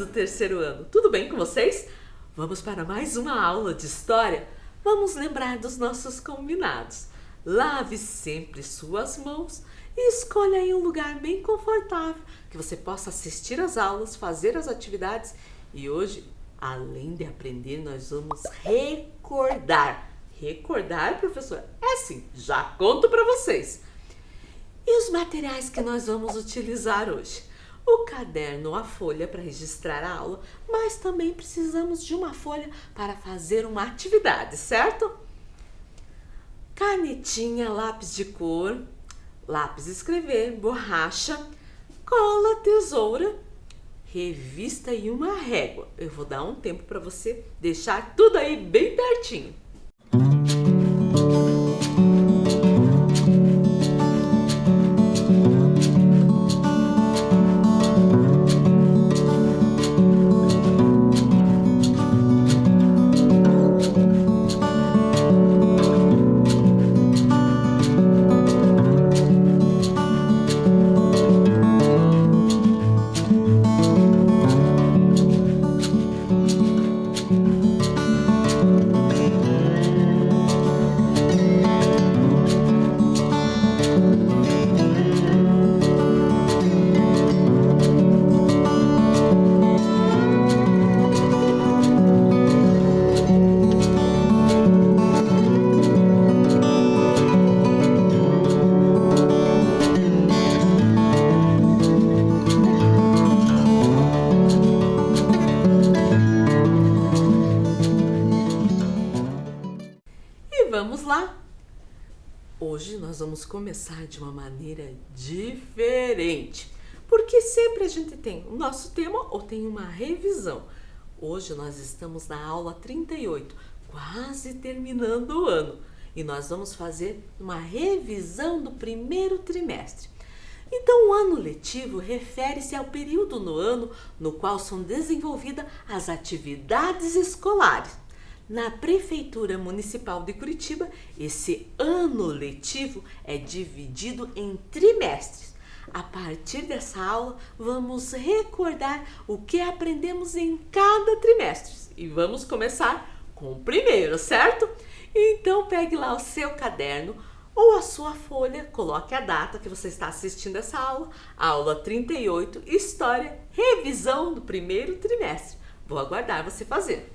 do terceiro ano, tudo bem com vocês? Vamos para mais uma aula de história? Vamos lembrar dos nossos combinados. Lave sempre suas mãos e escolha aí um lugar bem confortável que você possa assistir às aulas, fazer as atividades e hoje, além de aprender, nós vamos recordar. Recordar, professora? É sim, já conto para vocês. E os materiais que nós vamos utilizar hoje? O caderno, a folha para registrar a aula, mas também precisamos de uma folha para fazer uma atividade, certo? Canetinha, lápis de cor, lápis de escrever, borracha, cola, tesoura, revista e uma régua. Eu vou dar um tempo para você deixar tudo aí bem pertinho. Vamos lá! Hoje nós vamos começar de uma maneira diferente, porque sempre a gente tem o nosso tema ou tem uma revisão. Hoje nós estamos na aula 38, quase terminando o ano, e nós vamos fazer uma revisão do primeiro trimestre. Então, o ano letivo refere-se ao período no ano no qual são desenvolvidas as atividades escolares. Na Prefeitura Municipal de Curitiba, esse ano letivo é dividido em trimestres. A partir dessa aula, vamos recordar o que aprendemos em cada trimestre. E vamos começar com o primeiro, certo? Então, pegue lá o seu caderno ou a sua folha, coloque a data que você está assistindo essa aula, aula 38, História, revisão do primeiro trimestre. Vou aguardar você fazer.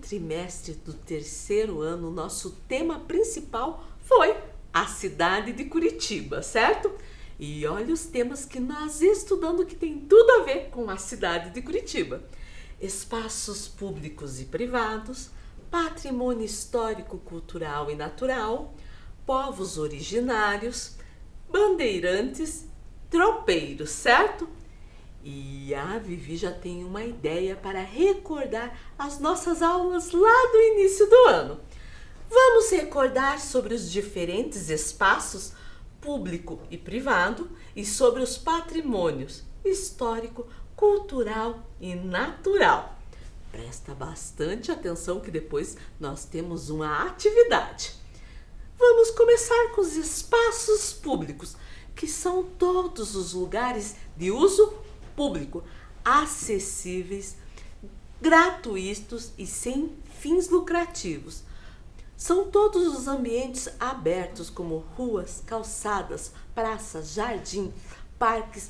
Trimestre do terceiro ano, nosso tema principal foi a cidade de Curitiba, certo? E olha os temas que nós estudando que tem tudo a ver com a cidade de Curitiba. Espaços públicos e privados, patrimônio histórico, cultural e natural, povos originários, bandeirantes, tropeiros, certo? E a Vivi já tem uma ideia para recordar as nossas aulas lá do início do ano. Vamos recordar sobre os diferentes espaços público e privado e sobre os patrimônios histórico, cultural e natural. Presta bastante atenção que depois nós temos uma atividade. Vamos começar com os espaços públicos, que são todos os lugares de uso público, acessíveis, gratuitos e sem fins lucrativos. São todos os ambientes abertos, como ruas, calçadas, praças, jardins, parques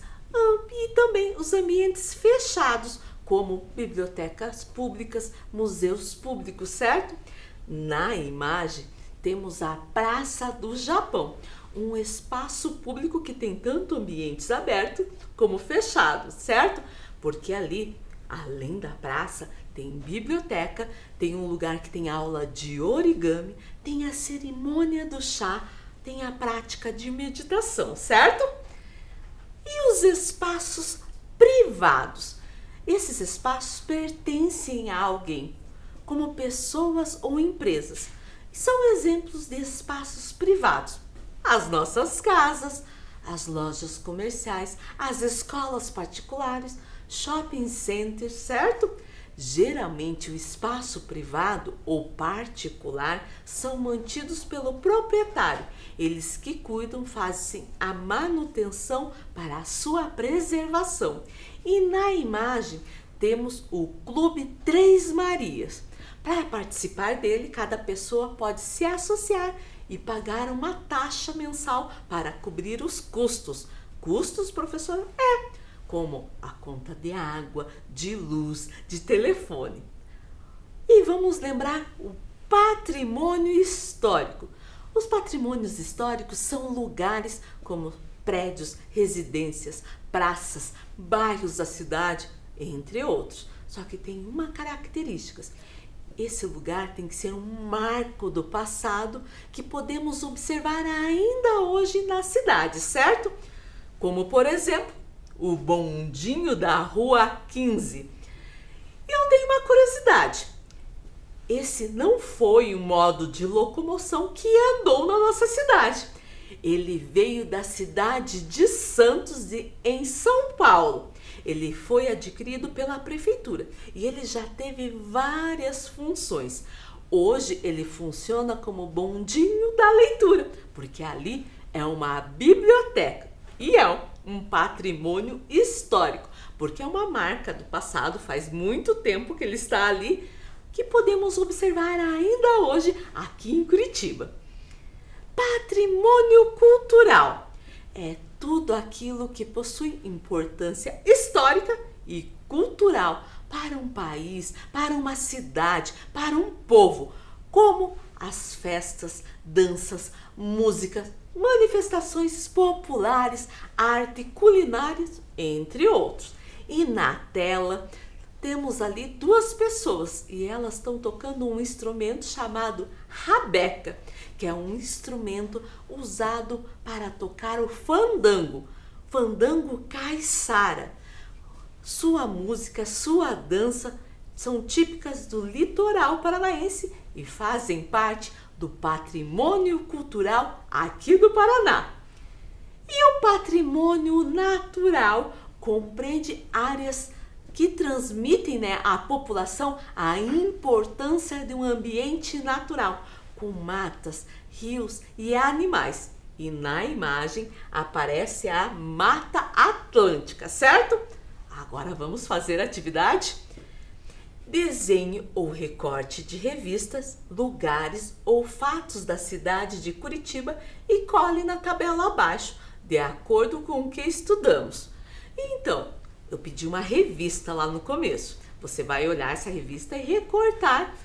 e também os ambientes fechados, como bibliotecas públicas, museus públicos, certo? Na imagem temos a Praça do Japão, um espaço público que tem tanto ambientes abertos como fechados, certo? Porque ali, além da praça, tem biblioteca, tem um lugar que tem aula de origami, tem a cerimônia do chá, tem a prática de meditação, certo? E os espaços privados? Esses espaços pertencem a alguém, como pessoas ou empresas. São exemplos de espaços privados. As nossas casas, as lojas comerciais, as escolas particulares, shopping centers, certo? Geralmente o espaço privado ou particular são mantidos pelo proprietário. Eles que cuidam, fazem a manutenção para a sua preservação. E na imagem temos o Clube Três Marias. Para participar dele, cada pessoa pode se associar e pagar uma taxa mensal para cobrir os custos. Custos, professor? Como a conta de água, de luz, de telefone. E vamos lembrar o patrimônio histórico. Os patrimônios históricos são lugares como prédios, residências, praças, bairros da cidade, entre outros. Só que tem uma característica. Esse lugar tem que ser um marco do passado que podemos observar ainda hoje na cidade, certo? Como, por exemplo, o bondinho da Rua 15. Eu tenho uma curiosidade. Esse não foi um modo de locomoção que andou na nossa cidade. Ele veio da cidade de Santos, em São Paulo. Ele foi adquirido pela prefeitura e ele já teve várias funções. Hoje ele funciona como bondinho da leitura, porque ali é uma biblioteca e é um patrimônio histórico, porque é uma marca do passado, faz muito tempo que ele está ali, que podemos observar ainda hoje aqui em Curitiba. Patrimônio cultural é tudo aquilo que possui importância histórica e cultural para um país, para uma cidade, para um povo, como as festas, danças, músicas, manifestações populares, arte, culinárias, entre outros. E na tela temos ali duas pessoas e elas estão tocando um instrumento chamado rabeca, que é um instrumento usado para tocar o fandango, fandango caiçara. Sua música, sua dança são típicas do litoral paranaense e fazem parte do patrimônio cultural aqui do Paraná. E o patrimônio natural compreende áreas que transmitem, à população a importância de um ambiente natural, com matas, rios e animais. E na imagem aparece a Mata Atlântica, certo? Agora vamos fazer a atividade? Desenhe ou recorte de revistas, lugares ou fatos da cidade de Curitiba e cole na tabela abaixo, de acordo com o que estudamos. Então, eu pedi uma revista lá no começo. Você vai olhar essa revista e recortar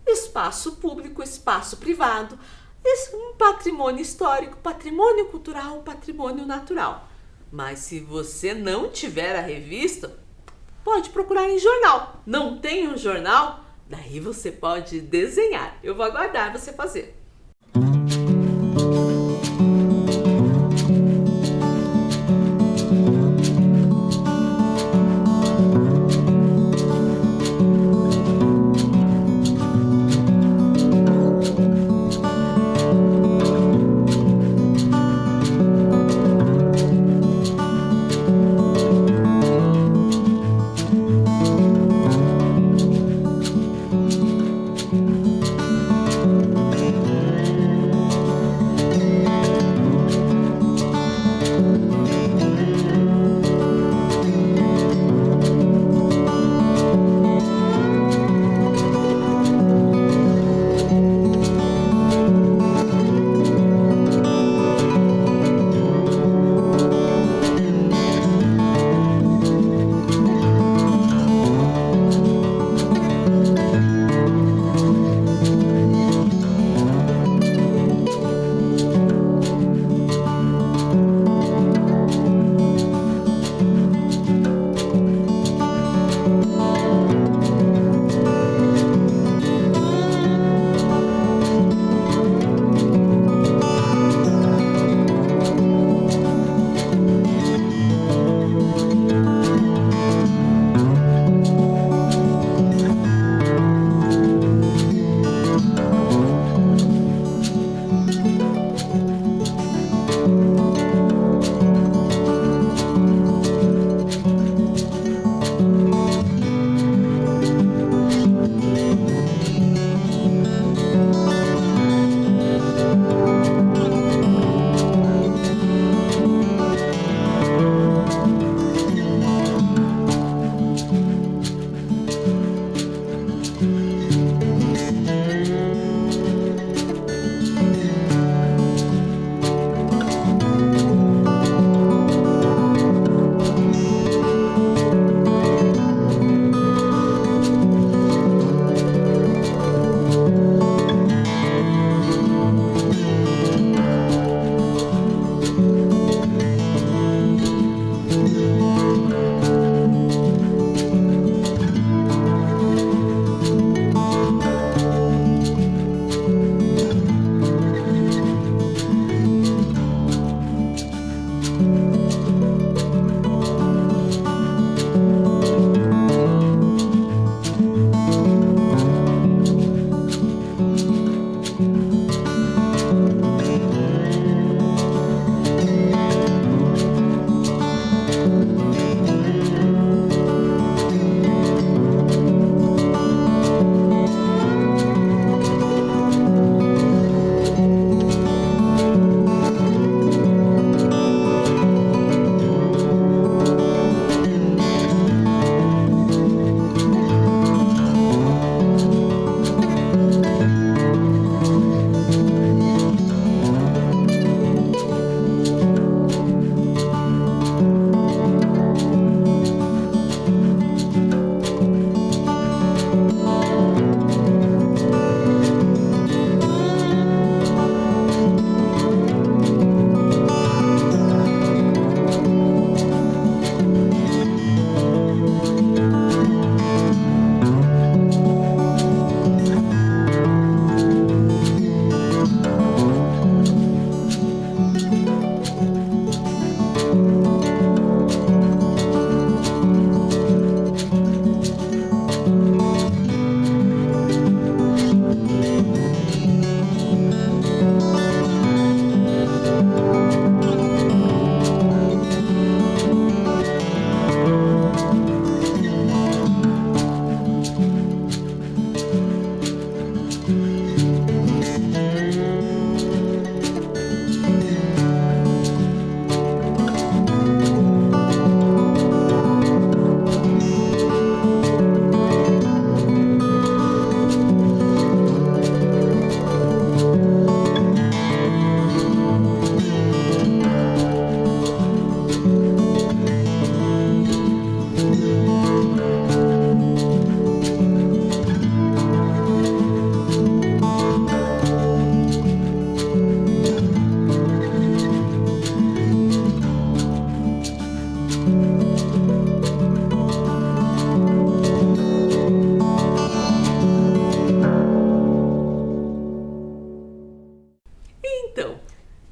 espaço público, espaço privado, um patrimônio histórico, patrimônio cultural, patrimônio natural. Mas se você não tiver a revista, pode procurar em jornal. Não tem um jornal? Daí você pode desenhar. Eu vou aguardar você fazer.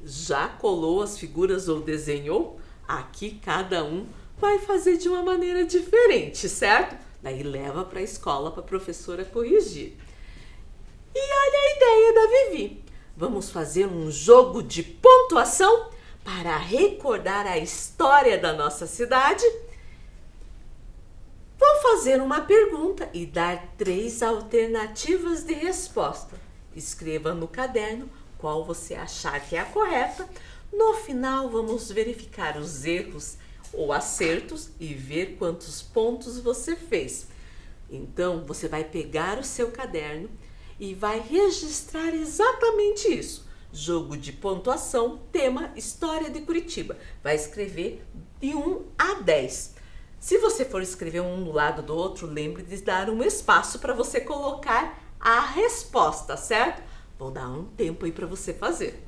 Já colou as figuras ou desenhou? Aqui cada um vai fazer de uma maneira diferente, certo? Daí leva para a escola para a professora corrigir. E olha a ideia da Vivi. Vamos fazer um jogo de pontuação para recordar a história da nossa cidade? Vou fazer uma pergunta e dar 3 alternativas de resposta. Escreva no caderno qual você achar que é a correta. No final, vamos verificar os erros ou acertos e ver quantos pontos você fez. Então, você vai pegar o seu caderno e vai registrar exatamente isso. Jogo de pontuação, tema História de Curitiba. Vai escrever de 1 a 10. Se você for escrever um do lado do outro, lembre de dar um espaço para você colocar a resposta, certo? Vou dar um tempo aí para você fazer.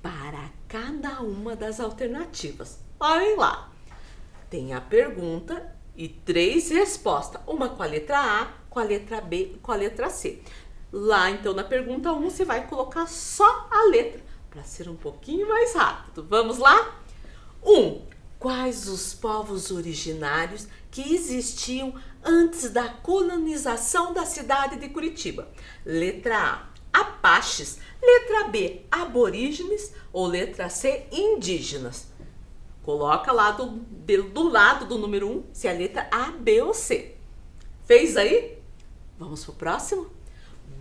para cada uma das alternativas. Olhem lá. Tem a pergunta e 3 respostas. Uma com a letra A, com a letra B e com a letra C. Lá, então, na pergunta 1, você vai colocar só a letra, para ser um pouquinho mais rápido. Vamos lá? 1. Quais os povos originários que existiam antes da colonização da cidade de Curitiba? Letra A, Apaches. Letra B, aborígenes. Ou letra C, indígenas. Coloca lá do lado do número 1 se é a letra A, B ou C. Fez aí? Vamos para o próximo?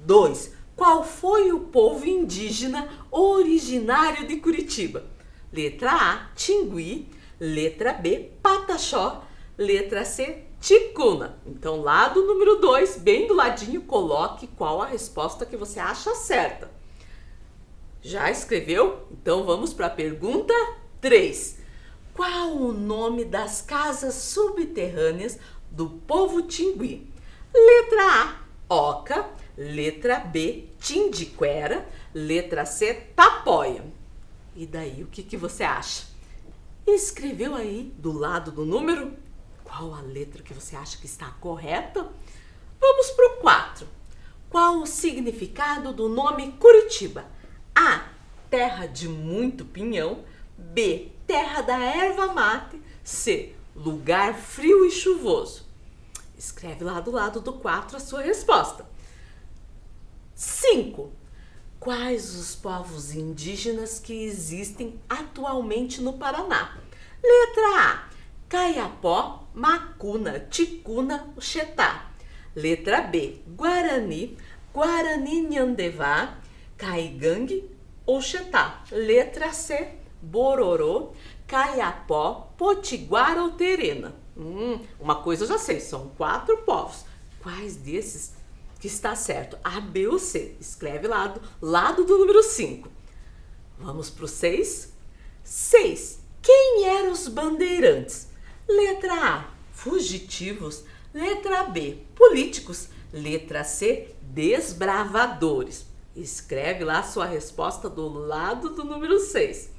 2. Qual foi o povo indígena originário de Curitiba? Letra A, Tingui. Letra B, Pataxó. Letra C, Ticuna. Então, lá do número 2, bem do ladinho, coloque qual a resposta que você acha certa. Já escreveu? Então, vamos para a pergunta 3. Qual o nome das casas subterrâneas do povo Tingui? Letra A, Oca. Letra B, Tindiquera. Letra C, Tapóia. E daí, o que você acha? Escreveu aí do lado do número? Qual a letra que você acha que está correta? Vamos para o 4. Qual o significado do nome Curitiba? A, terra de muito pinhão. B, terra da erva mate. C, lugar frio e chuvoso. Escreve lá do lado do 4 a sua resposta. 5. Quais os povos indígenas que existem atualmente no Paraná? Letra A, Caiapó, Macuna, Ticuna, Xetá. Letra B, Guarani, Guarani Nhandevá, Caigangue ou Xetá. Letra C, Bororô, Caiapó, Potiguara ou Terena. Uma coisa eu já sei, são 4 povos. Quais desses que está certo? A, B ou C? Escreve lá do lado do número 5. Vamos para o 6. 6. Quem eram os bandeirantes? Letra A, fugitivos. Letra B, políticos. Letra C, desbravadores. Escreve lá a sua resposta do lado do número 6.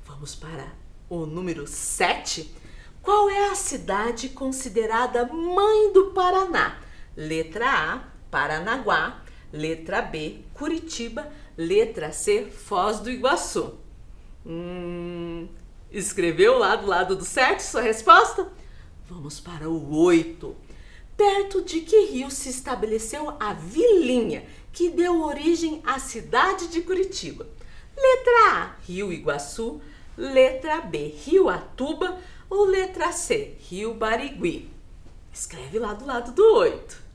Vamos para o número 7. Qual é a cidade considerada mãe do Paraná? Letra A, Paranaguá. Letra B, Curitiba. Letra C, Foz do Iguaçu. Escreveu lá do lado do 7 sua resposta? Vamos para o 8. Perto de que rio se estabeleceu a vilinha que deu origem à cidade de Curitiba? Letra A, Rio Iguaçu. Letra B, Rio Atuba. Ou letra C, Rio Barigui. Escreve lá do lado do 8.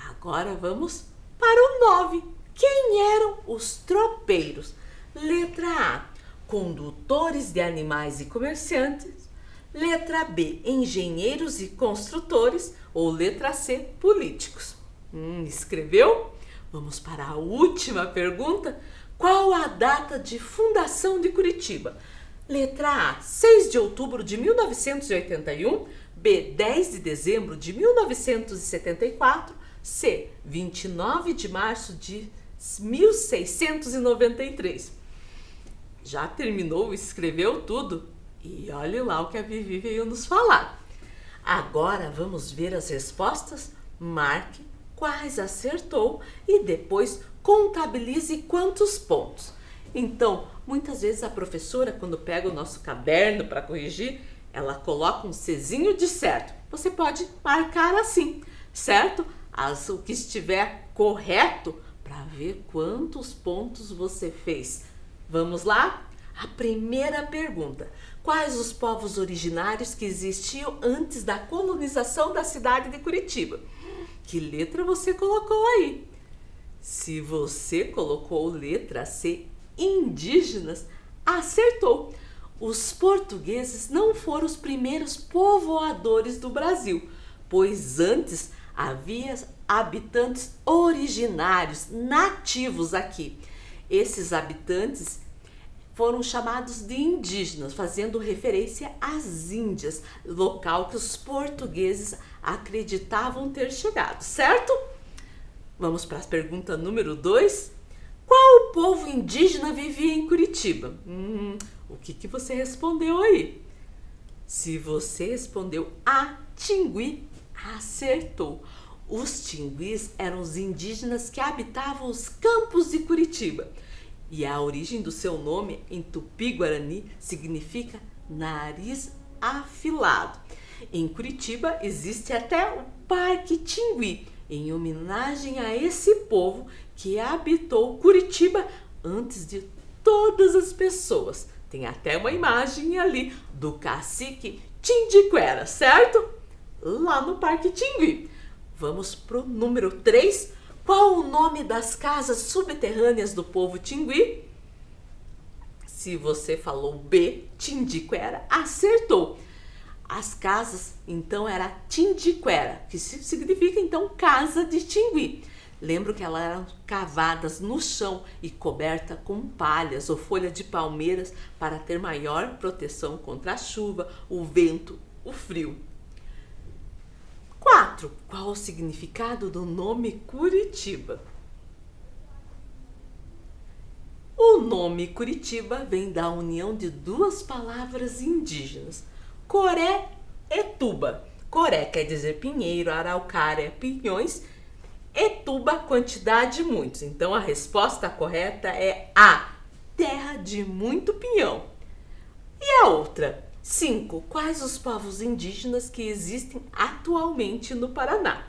Agora vamos para o 9. Quem eram os tropeiros? Letra A, condutores de animais e comerciantes. Letra B, engenheiros e construtores. Ou letra C, políticos. Escreveu? Vamos para a última pergunta. Qual a data de fundação de Curitiba? Letra A, 6 de outubro de 1981. B, 10 de dezembro de 1974. C, 29 de março de 1693. Já terminou, escreveu tudo? E olhe lá o que a Vivi veio nos falar. Agora vamos ver as respostas? Marque quais acertou e depois contabilize quantos pontos. Então, muitas vezes a professora, quando pega o nosso caderno para corrigir, ela coloca um Czinho de certo. Você pode marcar assim, certo? O que estiver correto para ver quantos pontos você fez. Vamos lá? A primeira pergunta. Quais os povos originários que existiam antes da colonização da cidade de Curitiba? Que letra você colocou aí? Se você colocou letra C, indígenas, acertou. Os portugueses não foram os primeiros povoadores do Brasil, pois antes havia habitantes originários, nativos aqui. Esses habitantes foram chamados de indígenas, fazendo referência às Índias, local que os portugueses acreditavam ter chegado, certo? Vamos para a pergunta número 2. Qual povo indígena vivia em Curitiba? O que você respondeu aí? Se você respondeu A, Tingui, acertou. Os tinguis eram os indígenas que habitavam os campos de Curitiba. E a origem do seu nome em Tupi-Guarani significa nariz afilado. Em Curitiba existe até o Parque Tingui, em homenagem a esse povo que habitou Curitiba antes de todas as pessoas. Tem até uma imagem ali do cacique Tindiquera, certo? Lá no Parque Tingui. Vamos pro número 3. Qual o nome das casas subterrâneas do povo Tingui? Se você falou B, Tindiquera, acertou. As casas, então, era Tindiquera, que significa, então, casa de Tingui. Lembro que elas eram cavadas no chão e cobertas com palhas ou folha de palmeiras para ter maior proteção contra a chuva, o vento, o frio. 4. Qual o significado do nome Curitiba? O nome Curitiba vem da união de duas palavras indígenas, Coré e Tuba. Coré quer dizer pinheiro, araucária, pinhões, e Tuba, quantidade, muitos. Então a resposta correta é A, terra de muito pinhão. E a outra? 5. Quais os povos indígenas que existem atualmente no Paraná?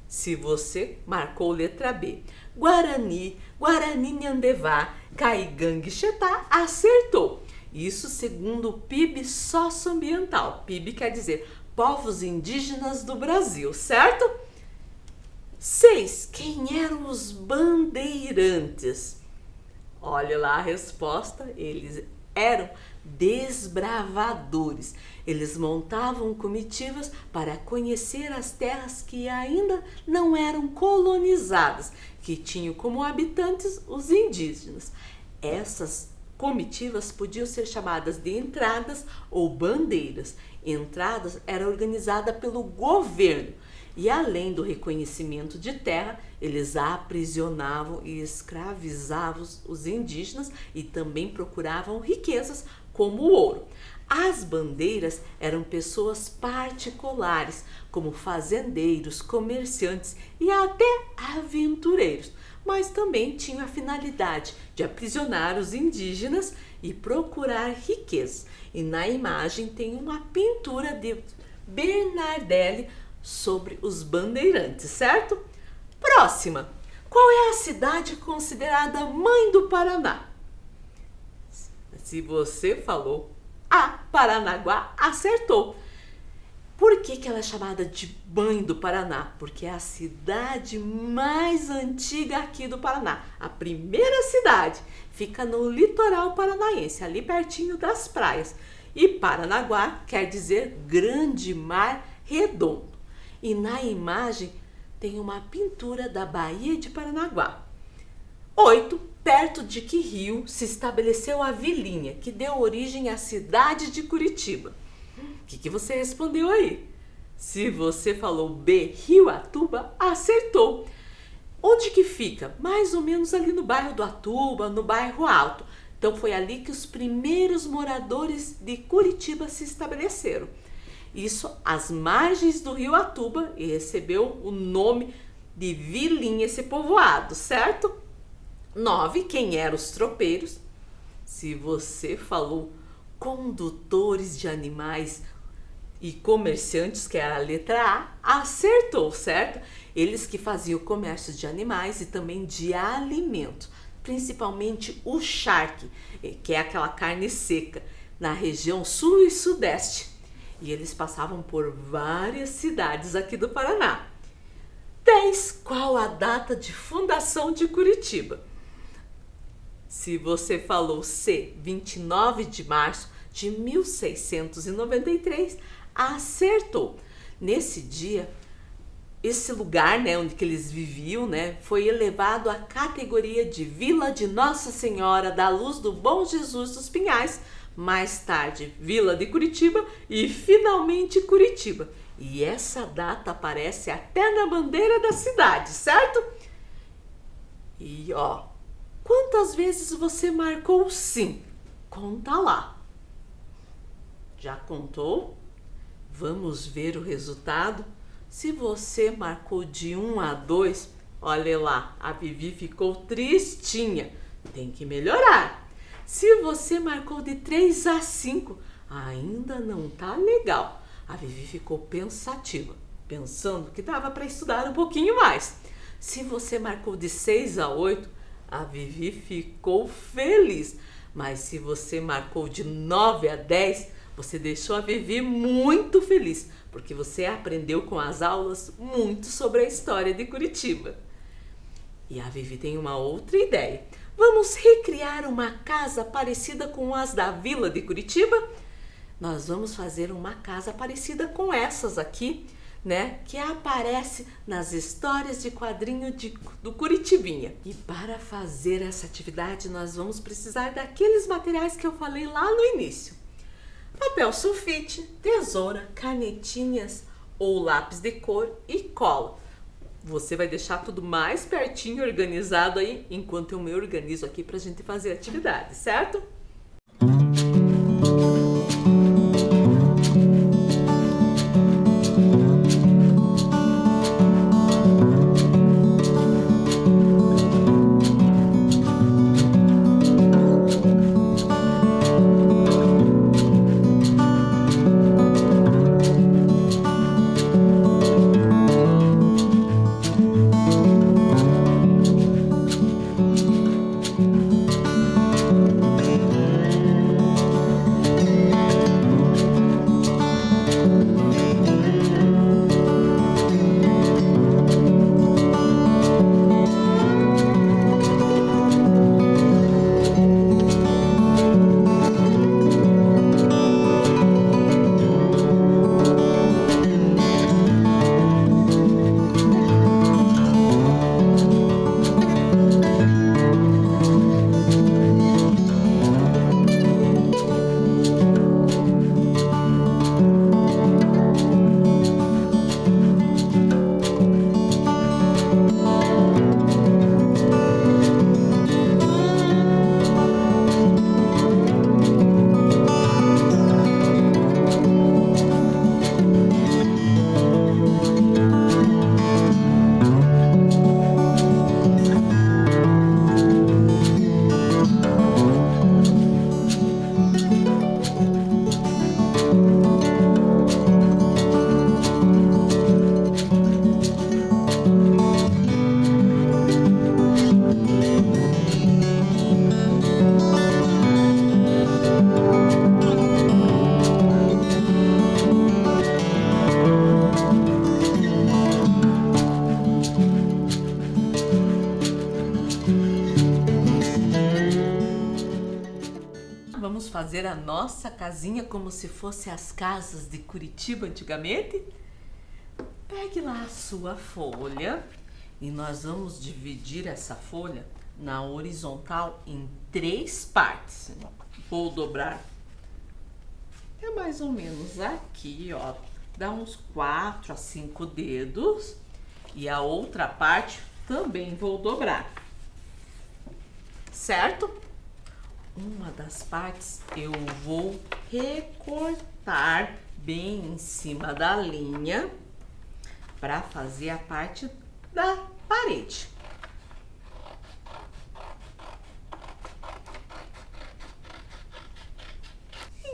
Se você marcou letra B, Guarani, Guarani-Nhambevá, Caigangue-Xetá, acertou. Isso segundo o PIB socioambiental. PIB quer dizer povos indígenas do Brasil, certo? 6. Quem eram os bandeirantes? Olha lá a resposta, eles eram desbravadores. Eles montavam comitivas para conhecer as terras que ainda não eram colonizadas, que tinham como habitantes os indígenas. Essas comitivas podiam ser chamadas de entradas ou bandeiras. Entradas era organizada pelo governo e, além do reconhecimento de terra, eles aprisionavam e escravizavam os indígenas e também procuravam riquezas como o ouro. As bandeiras eram pessoas particulares, como fazendeiros, comerciantes e até aventureiros, mas também tinham a finalidade de aprisionar os indígenas e procurar riquezas. E na imagem tem uma pintura de Bernardelli sobre os bandeirantes, certo? Próxima. Qual é a cidade considerada mãe do Paraná? Se você falou A, Paranaguá, acertou. Por que ela é chamada de mãe do Paraná? Porque é a cidade mais antiga aqui do Paraná. A primeira cidade fica no litoral paranaense, ali pertinho das praias. E Paranaguá quer dizer grande mar redondo. E na imagem tem uma pintura da Baía de Paranaguá. 8. Perto de que rio se estabeleceu a vilinha que deu origem à cidade de Curitiba? O que você respondeu aí? Se você falou B, Rio Atuba, acertou. Onde que fica? Mais ou menos ali no bairro do Atuba, no bairro Alto. Então foi ali que os primeiros moradores de Curitiba se estabeleceram. Isso às margens do rio Atuba, e recebeu o nome de Vilinha esse povoado, certo? 9. Quem eram os tropeiros? Se você falou condutores de animais e comerciantes, que era a letra A, acertou, certo? Eles que faziam o comércio de animais e também de alimentos, principalmente o charque, que é aquela carne seca, na região sul e sudeste. E eles passavam por várias cidades aqui do Paraná. 10. Qual a data de fundação de Curitiba? Se você falou C, 29 de março de 1693, acertou. Nesse dia, esse lugar, onde que eles viviam, foi elevado à categoria de Vila de Nossa Senhora da Luz do Bom Jesus dos Pinhais, mais tarde Vila de Curitiba e finalmente Curitiba. E essa data aparece até na bandeira da cidade, certo? E Quantas vezes você marcou sim? Conta lá. Já contou? Vamos ver o resultado? Se você marcou de 1 a 2, olha lá, a Vivi ficou tristinha. Tem que melhorar. Se você marcou de 3 a 5, ainda não tá legal. A Vivi ficou pensativa, pensando que dava para estudar um pouquinho mais. Se você marcou de 6 a 8, a Vivi ficou feliz. Mas se você marcou de 9 a 10, você deixou a Vivi muito feliz, porque você aprendeu com as aulas muito sobre a história de Curitiba. E a Vivi tem uma outra ideia. Vamos recriar uma casa parecida com as da Vila de Curitiba? Nós vamos fazer uma casa parecida com essas aqui, né? Que aparece nas histórias de quadrinho do Curitibinha. E para fazer essa atividade, nós vamos precisar daqueles materiais que eu falei lá no início. Papel sulfite, tesoura, canetinhas ou lápis de cor e cola. Você vai deixar tudo mais pertinho, organizado aí, enquanto eu me organizo aqui pra gente fazer a atividade, certo? Vamos fazer a nossa casinha como se fosse as casas de Curitiba antigamente? Pegue lá a sua folha e nós vamos dividir essa folha na horizontal em 3 partes. Vou dobrar mais ou menos aqui, ó, dá uns 4 a 5 dedos, e a outra parte também vou dobrar, certo? Uma das partes eu vou recortar bem em cima da linha para fazer a parte da parede.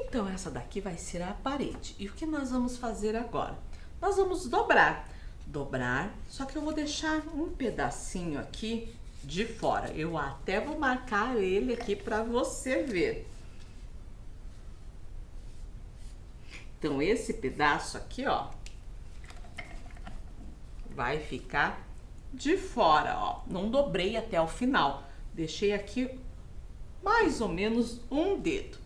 Então essa daqui vai ser a parede. E o que nós vamos fazer agora? Nós vamos dobrar. Dobrar, só que eu vou deixar um pedacinho aqui de fora. Eu até vou marcar ele aqui para você ver. Então esse pedaço aqui, ó, vai ficar de fora, ó. Não dobrei até o final. Deixei aqui mais ou menos um dedo.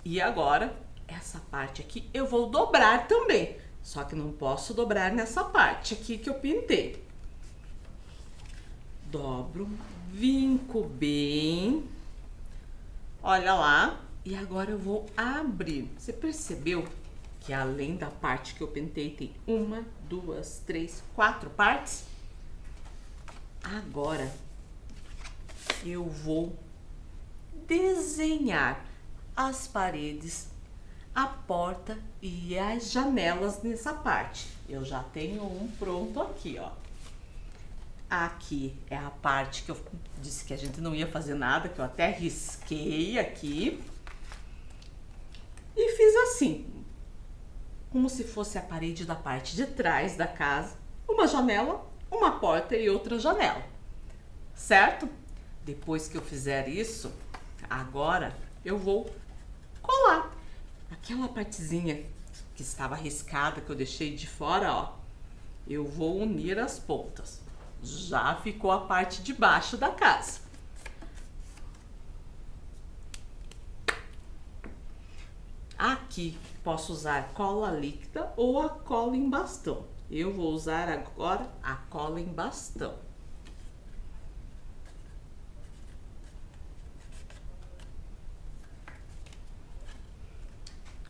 E agora, essa parte aqui eu vou dobrar também. Só que não posso dobrar nessa parte aqui que eu pintei. Dobro, vinco bem. Olha lá. E agora eu vou abrir. Você percebeu que além da parte que eu pintei tem 1, 2, 3, 4 partes? Agora, eu vou desenhar as paredes, a porta e as janelas nessa parte. Eu já tenho um pronto aqui, ó. Aqui é a parte que eu disse que a gente não ia fazer nada, que eu até risquei aqui. E fiz assim, como se fosse a parede da parte de trás da casa, uma janela, uma porta e outra janela, certo? Depois que eu fizer isso, agora eu vou colar aquela partezinha que estava riscada, que eu deixei de fora, ó. Eu vou unir as pontas. Já ficou a parte de baixo da casa. Aqui posso usar cola líquida ou a cola em bastão. Eu vou usar agora a cola em bastão.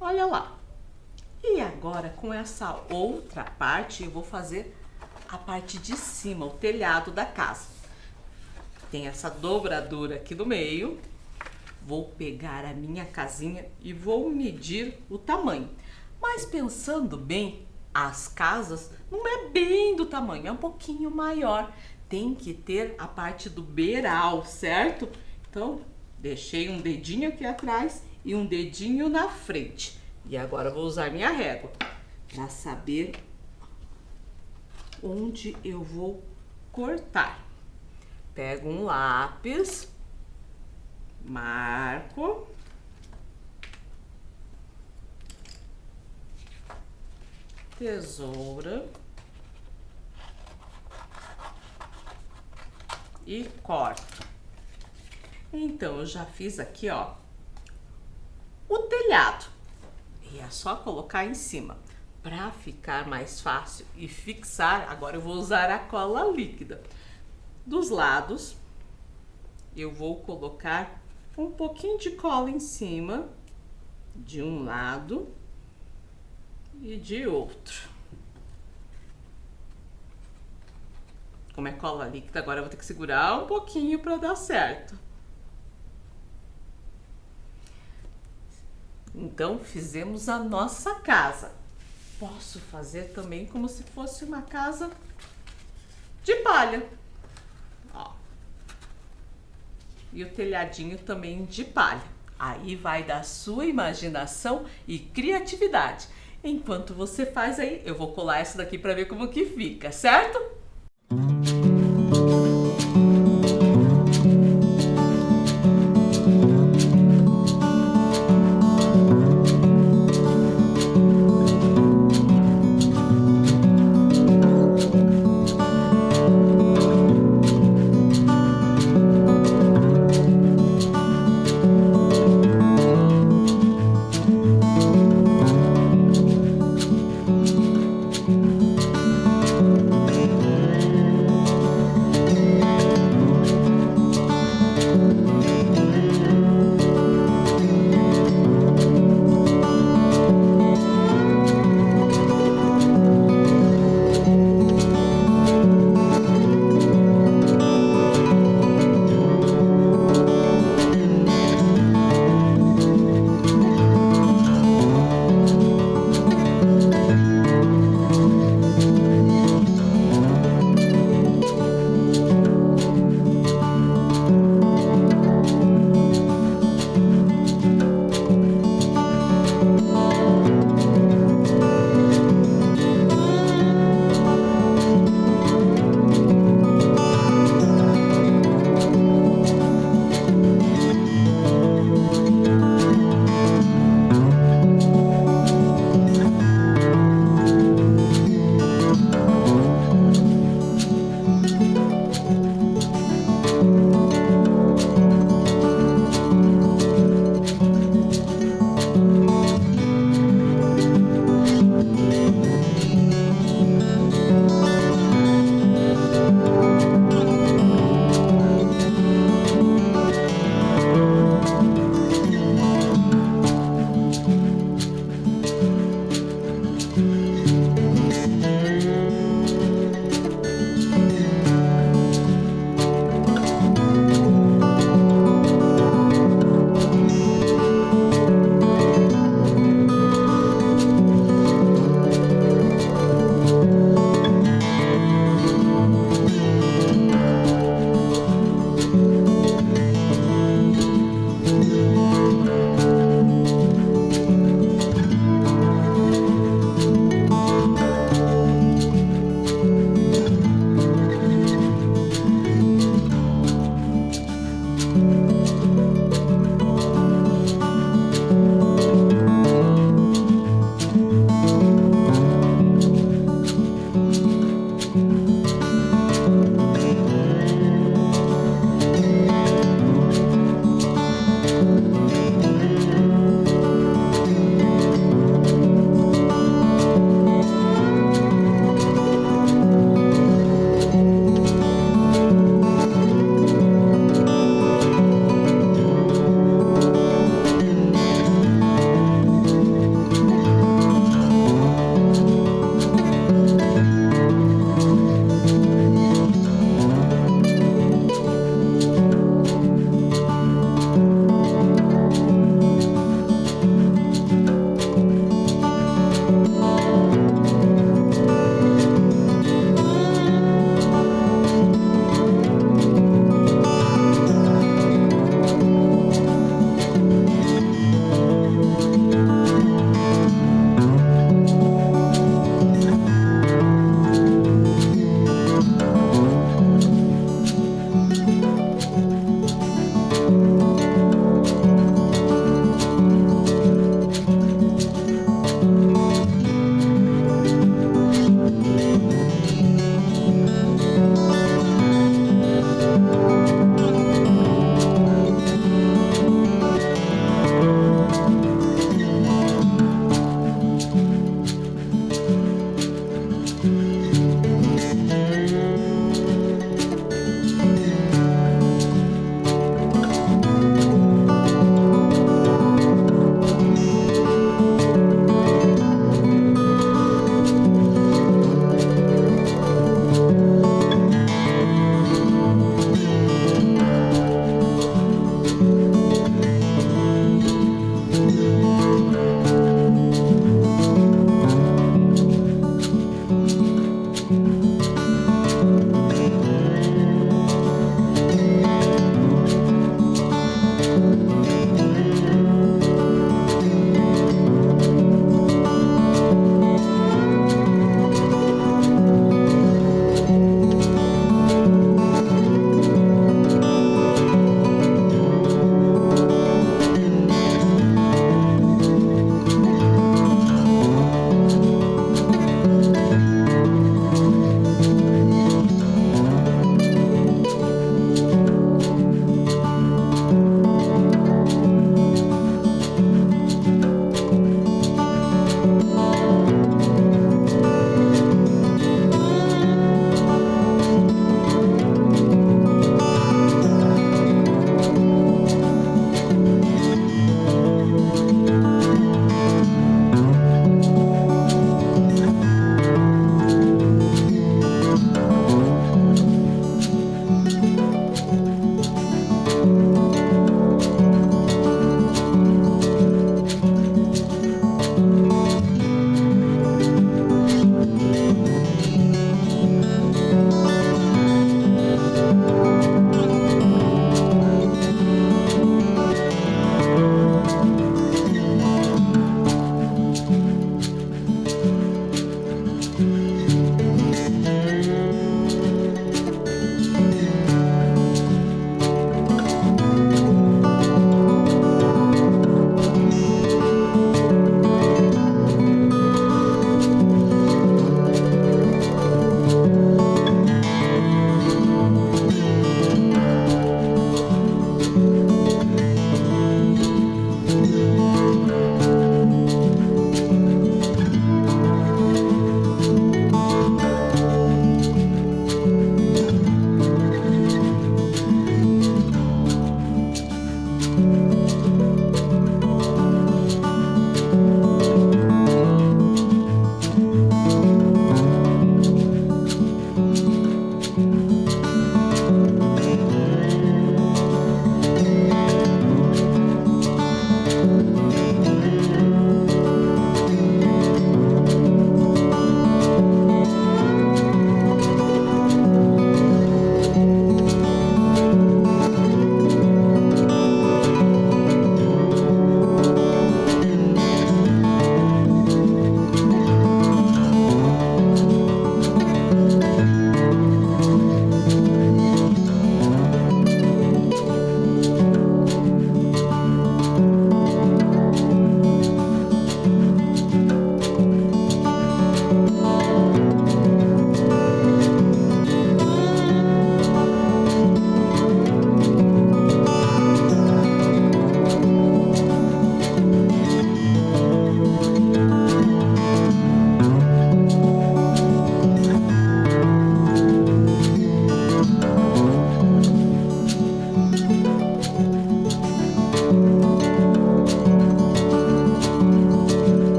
Olha lá. E agora com essa outra parte eu vou fazer a parte de cima, o telhado da casa. Tem essa dobradura aqui no meio. Vou pegar a minha casinha e vou medir o tamanho. Mas pensando bem, as casas não é bem do tamanho, é um pouquinho maior. Tem que ter a parte do beiral, certo? Então, deixei um dedinho aqui atrás e um dedinho na frente. E agora eu vou usar minha régua para saber onde eu vou cortar. Pego um lápis, marco, tesoura e corto. Então, eu já fiz aqui, ó, o telhado. E é só colocar em cima. Para ficar mais fácil e fixar, agora eu vou usar a cola líquida. Dos lados, eu vou colocar um pouquinho de cola em cima, de um lado e de outro. Como é cola líquida, agora eu vou ter que segurar um pouquinho para dar certo. Então, fizemos a nossa casa. Posso fazer também como se fosse uma casa de palha. Ó. E o telhadinho também de palha. Aí vai da sua imaginação e criatividade. Enquanto você faz aí, eu vou colar essa daqui para ver como que fica, certo?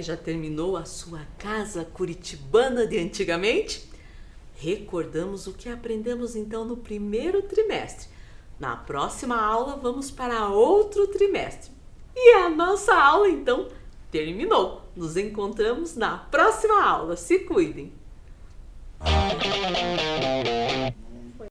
já terminou a sua casa curitibana de antigamente? Recordamos o que aprendemos então no primeiro trimestre. Na próxima aula vamos para outro trimestre. E a nossa aula então terminou. Nos encontramos na próxima aula. Se cuidem!